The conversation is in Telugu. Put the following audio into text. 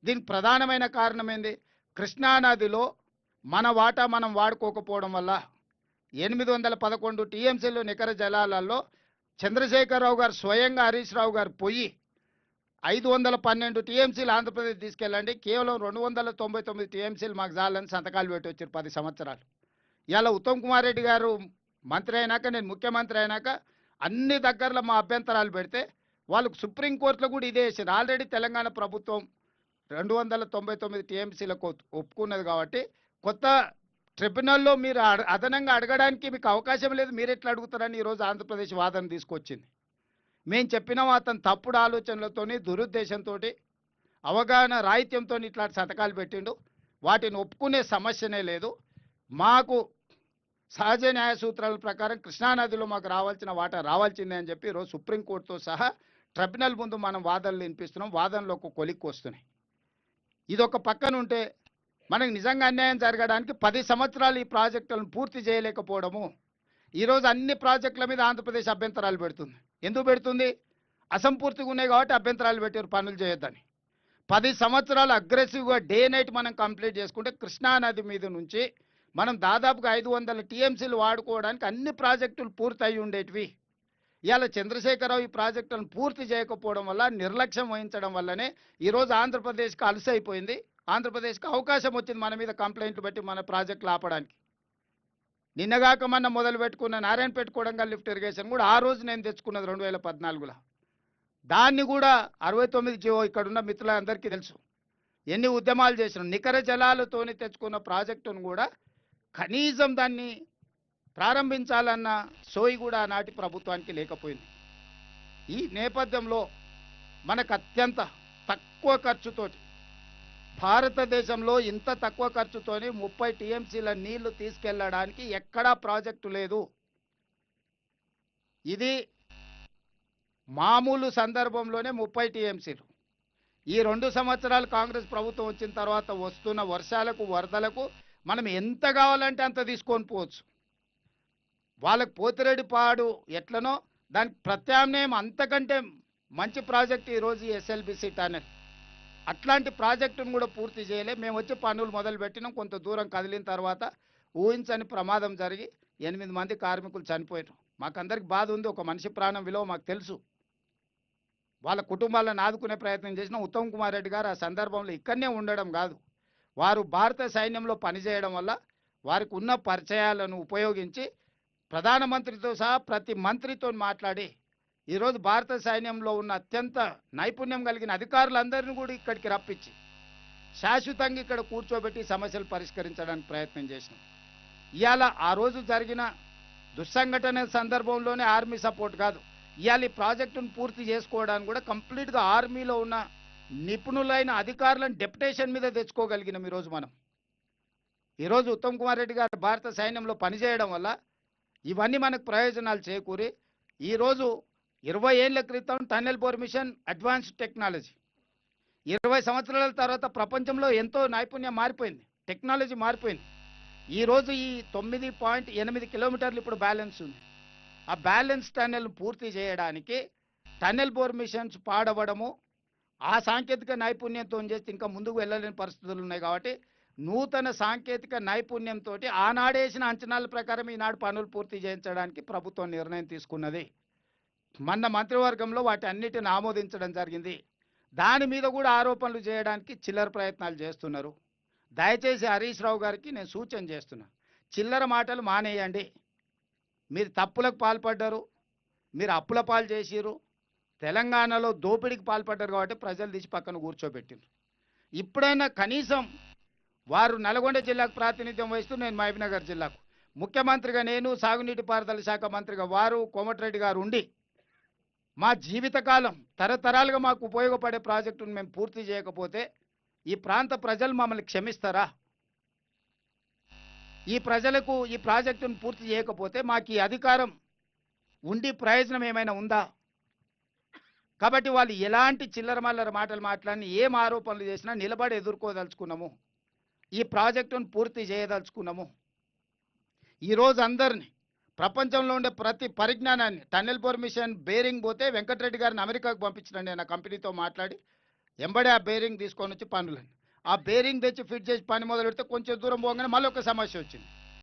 దీనికి ప్రధానమైన కారణం ఏంది? కృష్ణానదిలో మన వాటా మనం వాడుకోకపోవడం వల్ల 811 టీఎంసీలు నికర జలాలలో చంద్రశేఖరరావు గారు స్వయంగా హరీష్ రావు గారు పోయి 512 టీఎంసీలు ఆంధ్రప్రదేశ్ తీసుకెళ్ళండి, కేవలం 299 టీఎంసీలు మాకు చాలని సంతకాలు పెట్టి వచ్చారు 10 సంవత్సరాలు. ఇలా ఉత్తమ్ కుమార్ రెడ్డి గారు మంత్రి అయినాక, నేను ముఖ్యమంత్రి అయినాక అన్ని దగ్గరలో మా అభ్యంతరాలు పెడితే వాళ్ళకు సుప్రీంకోర్టులో కూడా ఇదే వేసారు. ఆల్రెడీ తెలంగాణ ప్రభుత్వం 299 టీఎంసీలకు ఒప్పుకున్నది కాబట్టి కొత్త ట్రిబ్యునల్లో మీరు అదనంగా అడగడానికి మీకు అవకాశం లేదు, మీరు ఎట్లా అడుగుతారని ఈరోజు ఆంధ్రప్రదేశ్ వాదన తీసుకొచ్చింది. మేము చెప్పినాం అతను తప్పుడు ఆలోచనలతోని, దురుద్దేశంతో, అవగాహన రాహిత్యంతో ఇట్లాంటి సంతకాలు పెట్టిండు. వాటిని ఒప్పుకునే సమస్యనే లేదు. మాకు సహజ న్యాయ సూత్రాల ప్రకారం కృష్ణానదిలో మాకు రావాల్సిన వాటా రావాల్సిందే అని చెప్పి ఈరోజు సుప్రీంకోర్టుతో సహా ట్రిబ్యునల్ ముందు మనం వాదనలు వినిపిస్తున్నాం. వాదనలు ఒక కొలిక్కి వస్తున్నాయి. ఇది ఒక పక్కన ఉంటే మనకు నిజంగా అన్యాయం జరగడానికి 10 సంవత్సరాలు ఈ ప్రాజెక్టులను పూర్తి చేయలేకపోవడము, ఈరోజు అన్ని ప్రాజెక్టుల మీద ఆంధ్రప్రదేశ్ అభ్యంతరాలు పెడుతుంది. ఎందుకు పెడుతుంది? అసంపూర్తిగా ఉన్నాయి కాబట్టి అభ్యంతరాలు పెట్టారు, పనులు చేయొద్దని. 10 సంవత్సరాలు అగ్రెసివ్గా డే నైట్ మనం కంప్లీట్ చేసుకుంటే కృష్ణానది మీద నుంచి మనం దాదాపుగా 500 టీఎంసీలు వాడుకోవడానికి అన్ని ప్రాజెక్టులు పూర్తి అయి ఉండేటివి. ఇవాళ చంద్రశేఖరరావు ఈ ప్రాజెక్టులను పూర్తి చేయకపోవడం వల్ల, నిర్లక్ష్యం వహించడం వల్లనే ఈరోజు ఆంధ్రప్రదేశ్కి అలసైపోయింది. ఆంధ్రప్రదేశ్కి అవకాశం వచ్చింది మన మీద కంప్లైంట్లు పెట్టి మన ప్రాజెక్టులు ఆపడానికి. నిన్నగాక మొన్న మొదలు పెట్టుకున్న నారాయణపేట కొడంగల్ లిఫ్ట్ ఇరిగేషన్ కూడా ఆ రోజు నేను తెచ్చుకున్నది 2014లో. దాన్ని కూడా 69 జీవో ఇక్కడున్న మిత్రులందరికీ తెలుసు. ఎన్ని ఉద్యమాలు చేసినాం. నికర జలాలతోని తెచ్చుకున్న ప్రాజెక్టును కూడా కనీసం దాన్ని ప్రారంభించాలన్న సోయి కూడా ఆనాటి ప్రభుత్వానికి లేకపోయింది. ఈ నేపథ్యంలో మనకు అత్యంత తక్కువ ఖర్చుతోటి, భారతదేశంలో ఇంత తక్కువ ఖర్చుతోని 30 టీఎంసీల నీళ్లు తీసుకెళ్లడానికి ఎక్కడా ప్రాజెక్టు లేదు. ఇది మామూలు సందర్భంలోనే 30 టీఎంసీలు. ఈ 2 సంవత్సరాలు కాంగ్రెస్ ప్రభుత్వం వచ్చిన తర్వాత వస్తున్న వర్షాలకు, వరదలకు మనం ఎంత కావాలంటే అంత తీసుకొని పోవచ్చు. వాళ్ళకు పోతిరెడ్డిపాడు ఎట్లనో దానికి ప్రత్యామ్నాయం అంతకంటే మంచి ప్రాజెక్టు ఈరోజు ఎస్ఎల్బిసి టనెల్. అట్లాంటి ప్రాజెక్టును కూడా పూర్తి చేయలే. మేము వచ్చి పనులు మొదలు పెట్టినాం. కొంత దూరం కదిలిన తర్వాత ఊహించని ప్రమాదం జరిగి 8 మంది కార్మికులు చనిపోయారు. మాకందరికి బాధ ఉంది. ఒక మనిషి ప్రాణం విలువ మాకు తెలుసు. వాళ్ళ కుటుంబాలను ఆదుకునే ప్రయత్నం చేసిన ఉత్తమ్ కుమార్ రెడ్డి గారు ఆ సందర్భంలో ఇక్కడనే ఉండడం కాదు, వారు భారత సైన్యంలో పనిచేయడం వల్ల వారికి ఉన్న పరిచయాలను ఉపయోగించి ప్రధానమంత్రితో సహా ప్రతి మంత్రితో మాట్లాడి ఈరోజు భారత సైన్యంలో ఉన్న అత్యంత నైపుణ్యం కలిగిన అధికారులందరినీ కూడా ఇక్కడికి రప్పించి శాశ్వతంగా ఇక్కడ కూర్చోబెట్టి సమస్యలు పరిష్కరించడానికి ప్రయత్నం చేసినాం. ఇవాళ ఆ రోజు జరిగిన దుస్సంఘటన సందర్భంలోనే ఆర్మీ సపోర్ట్ కాదు, ఇవాళ ఈ ప్రాజెక్టును పూర్తి చేసుకోవడానికి కూడా కంప్లీట్గా ఆర్మీలో ఉన్న నిపుణులైన అధికారులను డెప్యుటేషన్ మీద తెచ్చుకోగలిగినాం. ఈరోజు ఉత్తమ్ కుమార్ రెడ్డి గారు భారత సైన్యంలో పనిచేయడం వల్ల ఇవన్నీ మనకు ప్రయోజనాలు చేకూరి ఈరోజు 20 ఏళ్ల క్రితం tunnel bore machine advanced technology, 20 సంవత్సరాల తర్వాత ప్రపంచంలో ఎంతో నైపుణ్యం మారిపోయింది, టెక్నాలజీ మారిపోయింది. ఈరోజు ఈ 9.8 కిలోమీటర్లు ఇప్పుడు బ్యాలెన్స్ ఉంది. ఆ బ్యాలెన్స్ టన్నెల్ పూర్తి చేయడానికి టన్నెల్ బోర్ మిషన్స్ పాడవడము, ఆ సాంకేతిక నైపుణ్యంతో చేస్తే ఇంకా ముందుకు వెళ్ళలేని పరిస్థితులు ఉన్నాయి. కాబట్టి నూతన సాంకేతిక నైపుణ్యంతో ఆనాడేసిన అంచనాల ప్రకారం ఈనాడు పనులు పూర్తి చేయించడానికి ప్రభుత్వం నిర్ణయం తీసుకున్నది. మొన్న మంత్రివర్గంలో వాటి అన్నిటిని ఆమోదించడం జరిగింది. దాని మీద కూడా ఆరోపణలు చేయడానికి చిల్లర ప్రయత్నాలు చేస్తున్నారు. దయచేసి హరీష్ రావు గారికి నేను సూచన చేస్తున్నా, చిల్లర మాటలు మానేయండి. మీరు తప్పులకు పాల్పడ్డారు, మీరు అప్పుల పాలు చేసిరు, తెలంగాణలో దోపిడీకి పాల్పడ్డారు కాబట్టి ప్రజలు తీసి పక్కన కూర్చోబెట్టిండ్రు. ఇప్పుడైనా కనీసం వారు నల్గొండ జిల్లాకు ప్రాతినిధ్యం వహిస్తూ నేను మహబూబ్నగర్ జిల్లాకు ముఖ్యమంత్రిగా నేను, సాగునీటి పారుదల శాఖ మంత్రిగా వారు, కోమటిరెడ్డి గారు ఉండి మా జీవితకాలం తరతరాలుగా మాకు ఉపయోగపడే ప్రాజెక్టును మేము పూర్తి చేయకపోతే ఈ ప్రాంత ప్రజలు మమ్మల్ని క్షమిస్తారా? ఈ ప్రజలకు ఈ ప్రాజెక్టును పూర్తి చేయకపోతే మాకు ఈ అధికారం ఉండి ప్రయోజనం ఏమైనా ఉందా? కాబట్టి వాళ్ళు ఎలాంటి చిల్లర మల్లర మాటలు మాట్లాడి ఏం ఆరోపణలు చేసినా నిలబడి ఎదుర్కోదలుచుకున్నాము. ఈ ప్రాజెక్టును పూర్తి చేయదలుచుకున్నాము. ఈరోజు అందరినీ ప్రపంచంలో ఉండే ప్రతి పరిజ్ఞానాన్ని టన్నెల్ బోర్ మిషన్ బేరింగ్ పోతే వెంకటరెడ్డి గారిని అమెరికాకు పంపించండి. నా కంపెనీతో మాట్లాడి ఎంబడే ఆ బేరింగ్ తీసుకొని వచ్చి పనులు ఆ బేరింగ్ తెచ్చి ఫిట్ చేసి పని మొదలు పెడితే కొంచెం దూరం పోగానే మళ్ళీ ఒక సమస్య వచ్చింది.